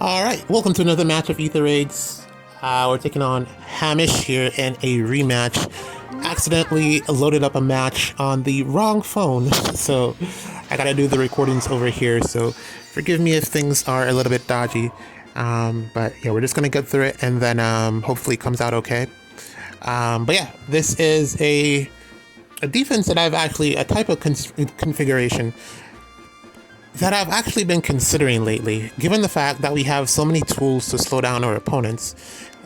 Alright, welcome to another match of Ether Raids. We're taking on Hamish here in a rematch. Accidentally loaded up a match on the wrong phone, so I gotta do the recordings over here, so forgive me if things are a little bit dodgy. But yeah, we're just gonna get through it and then hopefully it comes out okay. But yeah, this is a defense that I've actually, a type of configuration that I've actually been considering lately, given the fact that we have so many tools to slow down our opponents.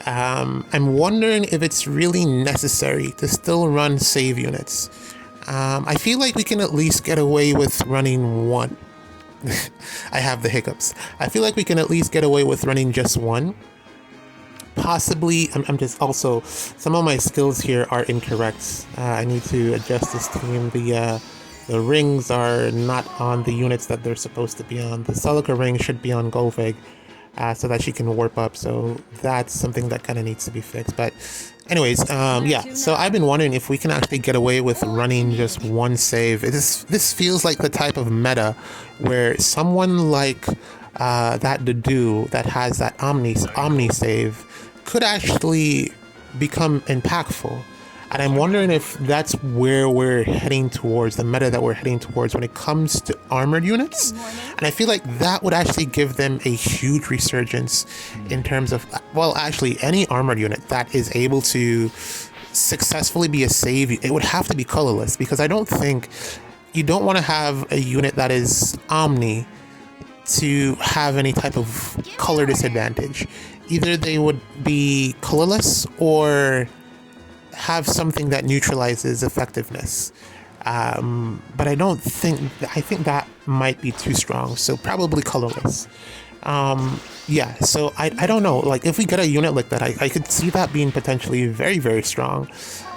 I'm wondering if it's really necessary to still run save units. I feel like we can at least get away with running one. I have the hiccups. I feel like we can at least get away with running just one. Possibly, I'm just also, some of my skills here are incorrect. I need to adjust this team. The rings are not on the units that they're supposed to be on. The Celica ring should be on Golvig, so that she can warp up. So that's something that kind of needs to be fixed. But anyways, yeah. So I've been wondering if we can actually get away with running just one save. This feels like the type of meta where someone like that Dedu that has that Omni save could actually become impactful. And I'm wondering if that's where we're heading towards, the meta that we're heading towards when it comes to armored units. And I feel like that would actually give them a huge resurgence in terms of, well, actually any armored unit that is able to successfully be a save. It would have to be colorless, because I don't think, you don't want to have a unit that is Omni to have any type of color disadvantage. Either they would be colorless or have something that neutralizes effectiveness, but I think that might be too strong, so probably colorless. Yeah, so I don't know, like if we get a unit like that, I could see that being potentially very, very strong.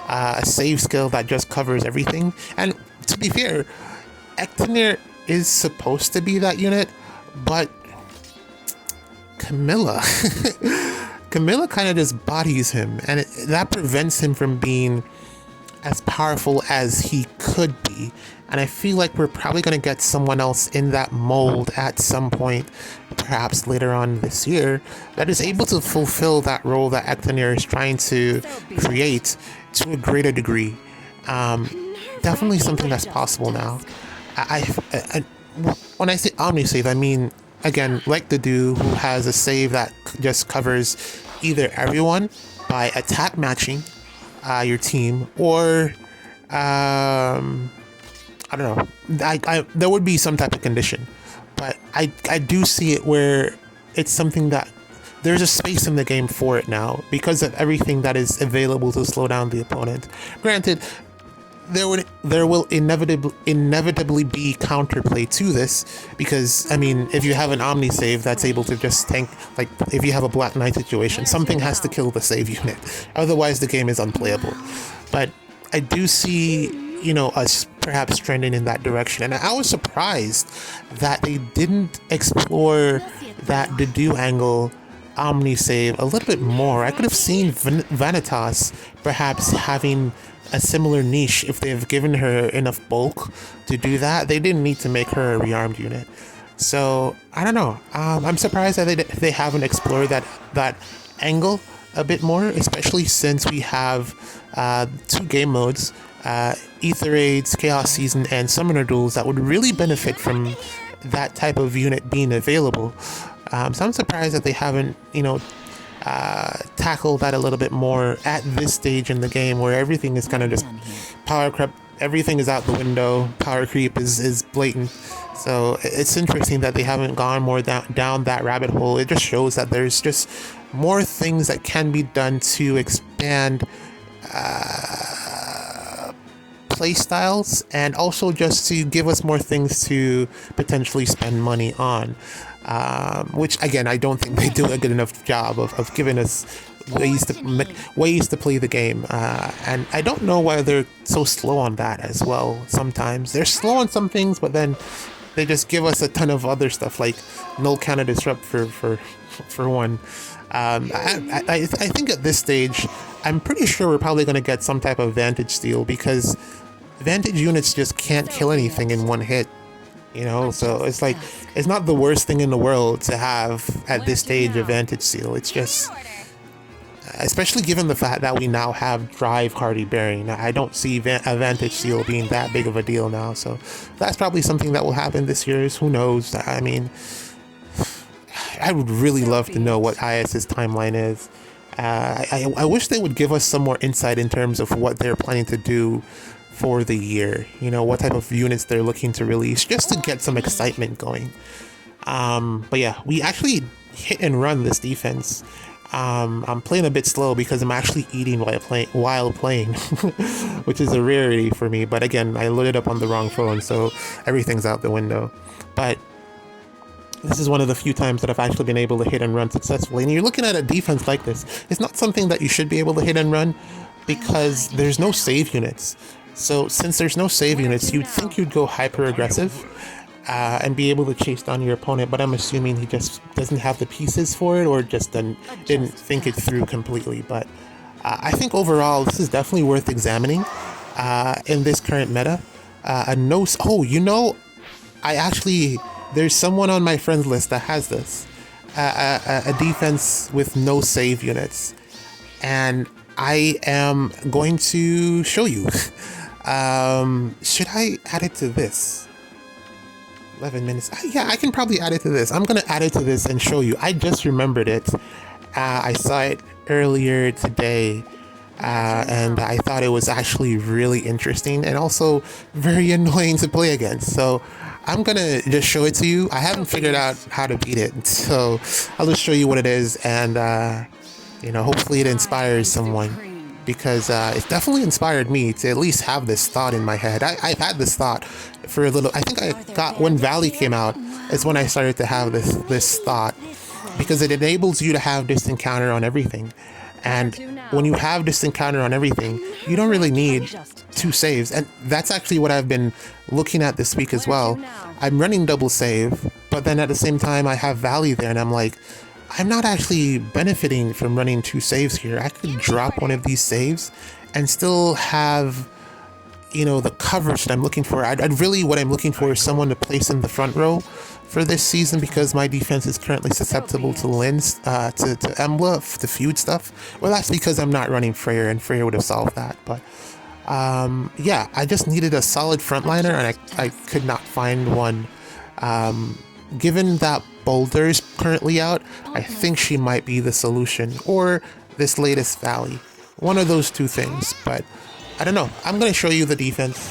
A save skill that just covers everything. And to be fair, Ather is supposed to be that unit, but Camilla Camilla kind of just bodies him, and that prevents him from being as powerful as he could be. And I feel like we're probably going to get someone else in that mold at some point, perhaps later on this year, that is able to fulfill that role that Ather is trying to create to a greater degree. Definitely something that's possible now. When I say Omni save, I mean, again, like the dude who has a save that just covers either everyone by attack matching your team, or I don't know. There would be some type of condition, but I do see it where it's something that there's a space in the game for it now because of everything that is available to slow down the opponent. Granted, there will inevitably be counterplay to this, because I mean, if you have an Omni save that's able to just tank, like if you have a Black Knight situation, something has to kill the save unit, otherwise the game is unplayable. But I do see, you know, us perhaps trending in that direction, and I was surprised that they didn't explore that Dedu angle Omni save a little bit more. I could have seen Vanitas perhaps having a similar niche if they've given her enough bulk to do that. They didn't need to make her a rearmed unit. So I don't know. I'm surprised that they haven't explored that angle a bit more, especially since we have 2 game modes, Ether Raids, Chaos Season, and Summoner Duels that would really benefit from that type of unit being available. So I'm surprised that they haven't, you know, tackle that a little bit more at this stage in the game, where everything is kind of just power creep. Everything is out the window. Power creep is blatant. So it's interesting that they haven't gone more down that rabbit hole. It just shows that there's just more things that can be done to expand play styles, and also just to give us more things to potentially spend money on. Which again, I don't think they do a good enough job of giving us ways to play the game, and I don't know why they're so slow on that as well. Sometimes they're slow on some things, but then they just give us a ton of other stuff, like null counter disrupt for one. I think at this stage, I'm pretty sure we're probably going to get some type of Vantage steal, because Vantage units just can't kill anything in one hit. you know? So it's like, it's not the worst thing in the world to have at this stage a Vantage Seal. It's just, especially given the fact that we now have Drive Hardy Bearing, I don't see a Vantage Seal being that big of a deal now. So that's probably something that will happen this year. Who knows? I mean, I would really love to know what IS's timeline is. I wish they would give us some more insight in terms of what they're planning to do for the year. You know, what type of units they're looking to release, just to get some excitement going. But yeah, we actually hit and run this defense. I'm playing a bit slow because I'm actually eating while playing, which is a rarity for me. But again, I loaded up on the wrong phone, so everything's out the window. But this is one of the few times that I've actually been able to hit and run successfully. And you're looking at a defense like this, it's not something that you should be able to hit and run because there's no save units. So since there's no save units, you'd think you'd go hyper aggressive and be able to chase down your opponent, but I'm assuming he just doesn't have the pieces for it, or just didn't think it through completely. But I think overall this is definitely worth examining in this current meta. Oh, you know, there's someone on my friends list that has this, a defense with no save units, and I am going to show you. Should I add it to this? 11 minutes. Yeah, I can probably add it to this. I'm going to add it to this and show you. I just remembered it. I saw it earlier today, and I thought it was actually really interesting and also very annoying to play against. So I'm going to just show it to you. I haven't figured out how to beat it, so I'll just show you what it is, and you know, hopefully it inspires someone. Because it definitely inspired me to at least have this thought in my head. I've had this thought for a little. I think I got when Valley came out is when I started to have this thought, because it enables you to have distant counter on everything, and when you have distant counter on everything, you don't really need 2 saves, and that's actually what I've been looking at this week as well. I'm running double save, but then at the same time I have Valley there, and I'm like, I'm not actually benefiting from running 2 saves here. I could drop one of these saves and still have, you know, the coverage that I'm looking for. What I'm looking for is someone to place in the front row for this season, because my defense is currently susceptible to Lynn's, to Embla, to feud stuff. Well, that's because I'm not running Freyr, and Freyr would have solved that. But yeah, I just needed a solid frontliner, and I could not find one. Given that Boulder is currently out, I think she might be the solution, or this latest Valley. One of those 2 things, but I don't know. I'm going to show you the defense,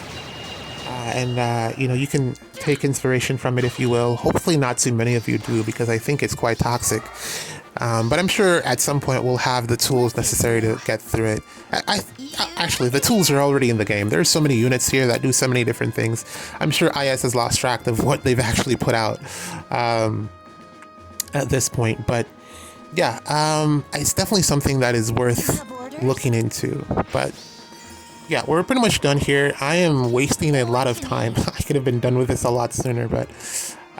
and you know, you can take inspiration from it if you will. Hopefully not too many of you do, because I think it's quite toxic. But I'm sure at some point we'll have the tools necessary to get through it. Actually, the tools are already in the game. There's so many units here that do so many different things. I'm sure IS has lost track of what they've actually put out at this point. But yeah, it's definitely something that is worth looking into. But yeah, we're pretty much done here. I am wasting a lot of time. I could have been done with this a lot sooner, but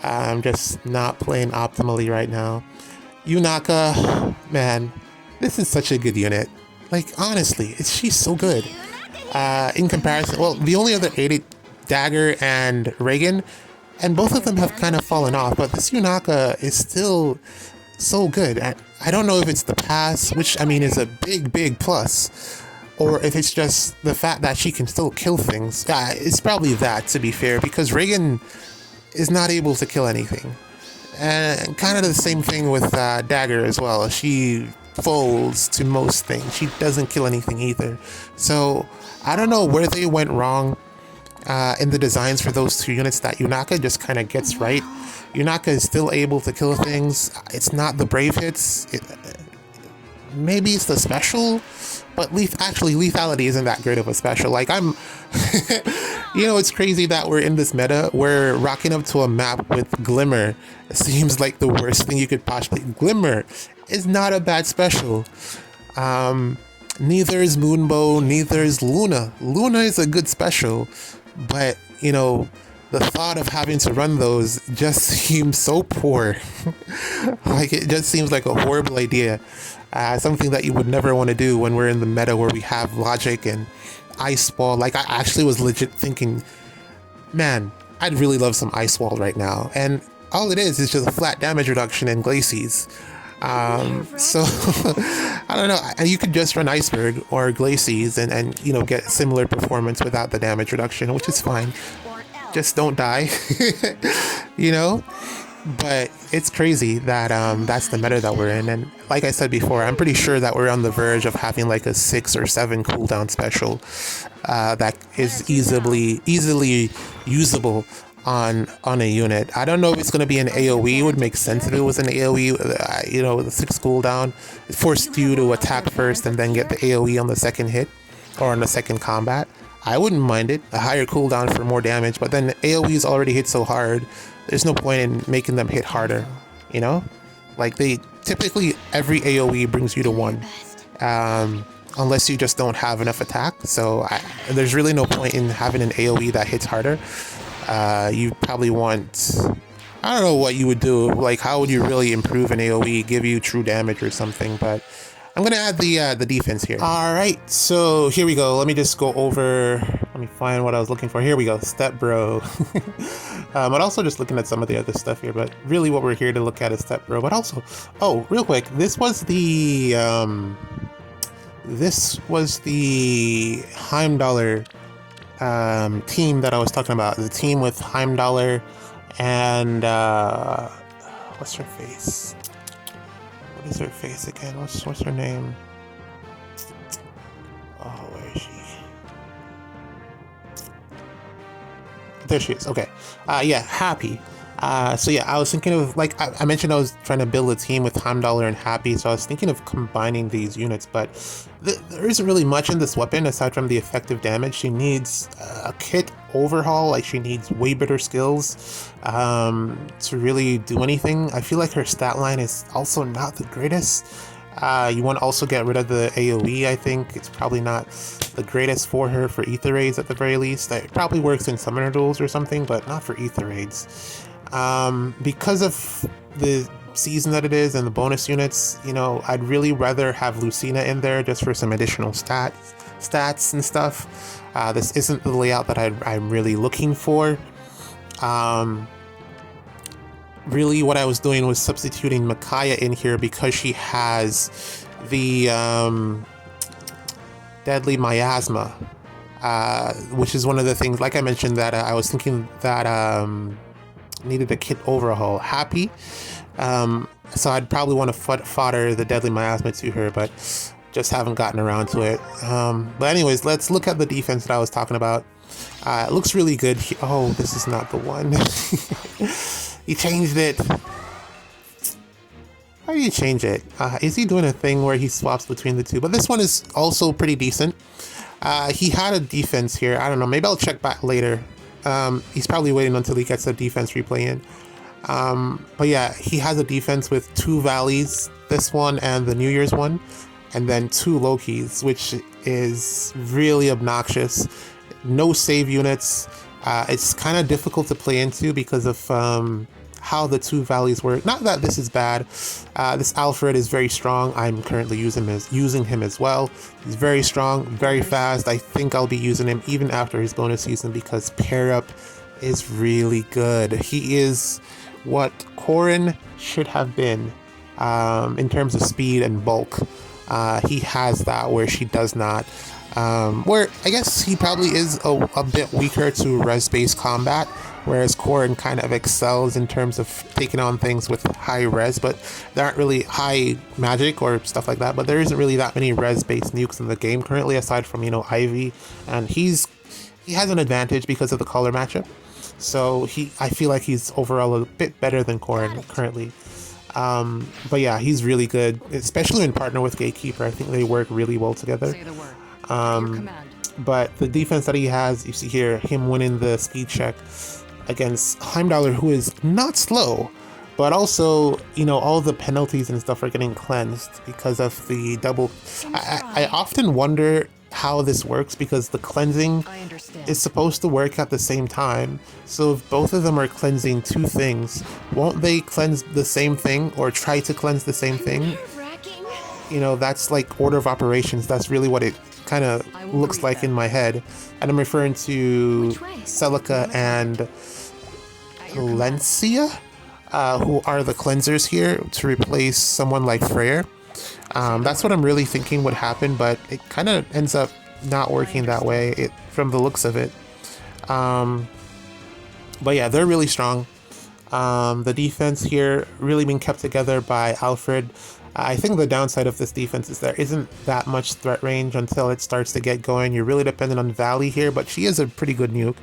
I'm just not playing optimally right now. Yunaka, man, this is such a good unit. Like, honestly, she's so good. In comparison, well, the only other 80, Dagger and Reagan, and both of them have kind of fallen off, but this Yunaka is still so good. I don't know if it's the pass, which, I mean, is a big plus, or if it's just the fact that she can still kill things. It's probably that, to be fair, because Reagan is not able to kill anything. And kind of the same thing with Dagger as well. She folds to most things. She doesn't kill anything either. So I don't know where they went wrong in the designs for those 2 units that Yunaka just kind of gets right. Yunaka is still able to kill things. It's not the brave hits. Maybe it's the special, but lethality isn't that great of a special. Like, I'm you know, it's crazy that we're in this meta. We're rocking up to a map with Glimmer. It seems like the worst thing you could possibly. Glimmer is not a bad special. Neither is Moonbow, neither is Luna. Luna is a good special, but you know, the thought of having to run those just seems so poor. Like, it just seems like a horrible idea. Something that you would never want to do when we're in the meta where we have Logic and Ice Ball. Like, I actually was legit thinking, man, I'd really love some Ice Wall right now. And all it is just a flat damage reduction in Glacies. So I don't know. You could just run Iceberg or Glacies and you know, get similar performance without the damage reduction, which is fine. Just don't die, you know? But it's crazy that that's the meta that we're in. And like I said before, I'm pretty sure that we're on the verge of having like a 6 or 7 cooldown special that is easily usable on a unit. I don't know if it's going to be an AoE. It would make sense if it was an AoE, you know, with a 6 cooldown. It forced you to attack first and then get the AoE on the second hit or on the second combat. I wouldn't mind it. A higher cooldown for more damage, but then AoEs already hit so hard. There's no point in making them hit harder, you know? Like, they typically, every AoE brings you to 1. Unless you just don't have enough attack. So there's really no point in having an AoE that hits harder. You probably want, I don't know what you would do. Like, how would you really improve an AoE, give you true damage or something? But I'm gonna add the defense here. All right, so here we go. Let me just go over. Let me find what I was looking for. Here we go, Step Bro. I'm also just looking at some of the other stuff here, but really what we're here to look at is Step Bro. But also, oh, real quick, this was the Heimdallr team that I was talking about. The team with Heimdallr and what's her face? What is her face again? What's her name? Oh, where is she? There she is. Okay. Yeah, Happy. So yeah, I was thinking of, like I mentioned, I was trying to build a team with Heimdallr and Happy, so I was thinking of combining these units, but there isn't really much in this weapon aside from the effective damage. She needs a kit overhaul, like she needs way better skills to really do anything. I feel like her stat line is also not the greatest. You want to also get rid of the AoE, I think. It's probably not the greatest for her for Ether Raids at the very least. It probably works in Summoner Duels or something, but not for Ether Raids. Because of the season that it is and the bonus units, you know, I'd really rather have Lucina in there just for some additional stats and stuff. This isn't the layout that I'm really looking for. Really what I was doing was substituting Micaiah in here because she has the Deadly Miasma, which is one of the things, like I mentioned, that I was thinking that needed a kit overhaul. Happy. So I'd probably want to fodder the Deadly Miasma to her, but just haven't gotten around to it. But anyways, let's look at the defense that I was talking about. It looks really good. Oh, this is not the one. He changed it. How do you change it? Is he doing a thing where he swaps between the two? But this one is also pretty decent. He had a defense here. I don't know. Maybe I'll check back later. He's probably waiting until he gets a defense replay in. But yeah, he has a defense with 2 valleys, this one and the New Year's one, and then 2 Lokis, which is really obnoxious. No save units. It's kind of difficult to play into because of how the 2 valleys work. Not that this is bad. This Alfred is very strong. I'm currently using him as well. He's very strong, very fast. I think I'll be using him even after his bonus season because pair up is really good. He is what Corrin should have been in terms of speed and bulk. He has that where she does not. Where I guess he probably is a bit weaker to res-based combat, whereas Corrin kind of excels in terms of taking on things with high res, but there aren't really high magic or stuff like that, but there isn't really that many res-based nukes in the game currently, aside from, you know, Ivy, and he has an advantage because of the color matchup, so I feel like he's overall a bit better than Corrin currently. But yeah, he's really good, especially in partner with Gatekeeper. I think they work really well together. But the defense that he has, you see here, him winning the speed check against Heimdallr, who is not slow, but also, you know, all the penalties and stuff are getting cleansed because of the double. I often wonder how this works because the cleansing is supposed to work at the same time. So if both of them are cleansing 2 things, won't they cleanse the same thing or try to cleanse the same thing? You know, that's like order of operations. That's really what it kind of looks like in my head. And I'm referring to Celica and Lencia, who are the cleansers here, to replace someone like Freyr. That's what I'm really thinking would happen, but it kind of ends up not working that way from the looks of it. But yeah, they're really strong. The defense here really being kept together by Alfred. I think the downside of this defense is there isn't that much threat range until it starts to get going. You're really dependent on Valley here, but she is a pretty good nuke.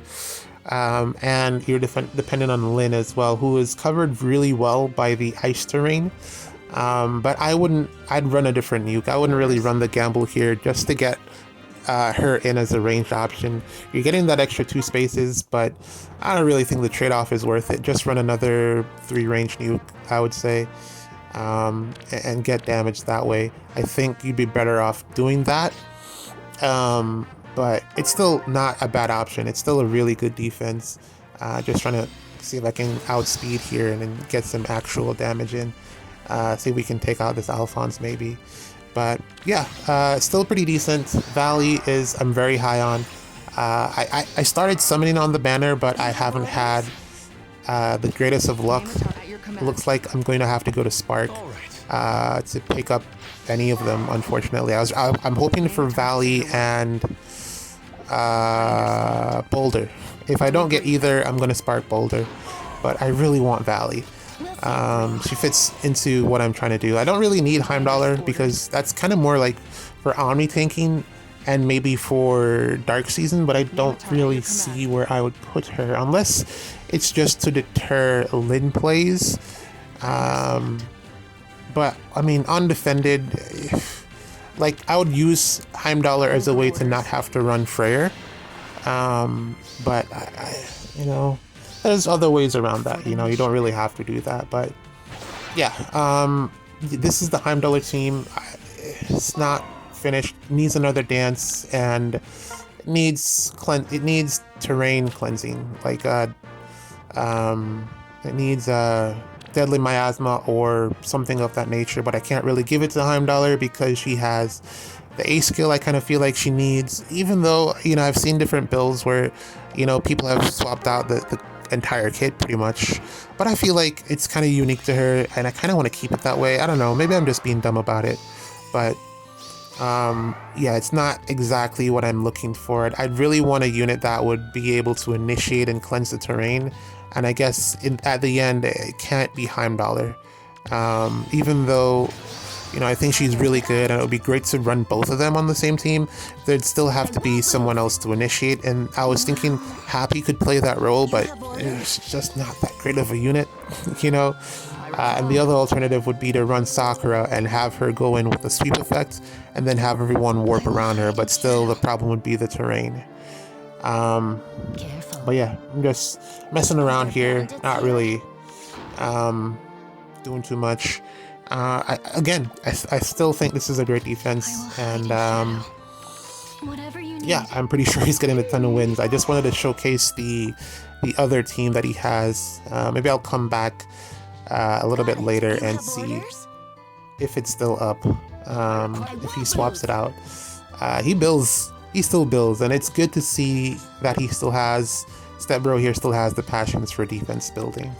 And you're dependent on Lynn as well, who is covered really well by the ice terrain. But I'd run a different nuke. I wouldn't really run the gamble here just to get her in as a ranged option. You're getting that extra 2 spaces, but I don't really think the trade-off is worth it. Just run another 3 range nuke, I would say, and get damage that way. I think you'd be better off doing that. But it's still not a bad option. It's still a really good defense. Just trying to see if I can outspeed here and then get some actual damage in. See if we can take out this Alphonse maybe. But yeah, still pretty decent. Valley is I'm very high on. I started summoning on the banner, but I haven't had the greatest of luck. It looks like I'm going to have to go to Spark to pick up any of them, unfortunately. I'm hoping for Valley and Boulder. If I don't get either, I'm going to Spark Boulder. But I really want Valley. She fits into what I'm trying to do. I don't really need Heimdallr because that's kind of more like for Omni tanking and maybe for Dark Season, but I don't really see where I would put her unless it's just to deter Lynn plays. But I mean, undefended, like I would use Heimdallr as a way to not have to run Freyr. But you know, there's other ways around that, you know, you don't really have to do that, but yeah, this is the Heimdallr team. It's not finished, needs another dance, and it needs terrain cleansing, like it needs Deadly Miasma or something of that nature, but I can't really give it to Heimdallr because she has the A skill I kind of feel like she needs, even though, you know, I've seen different builds where, you know, people have swapped out the entire kit pretty much, but I feel like it's kind of unique to her and I kind of want to keep it that way. I don't know, maybe I'm just being dumb about it, but yeah, it's not exactly what I'm looking for. I'd really want a unit that would be able to initiate and cleanse the terrain, and I guess at the end it can't be Heimdallr, even though, you know, I think she's really good and it would be great to run both of them on the same team. There'd still have to be someone else to initiate, and I was thinking Happy could play that role, but it's just not that great of a unit, you know? And the other alternative would be to run Sakura and have her go in with the sweep effect and then have everyone warp around her, but still the problem would be the terrain. But yeah, I'm just messing around here, not really doing too much. I still think this is a great defense, and yeah, I'm pretty sure he's getting a ton of wins. I just wanted to showcase the other team that he has. Maybe I'll come back a little bit later and see if it's still up, if he swaps it out. He still builds, and it's good to see that he still has, Stepbro here still has the passions for defense building.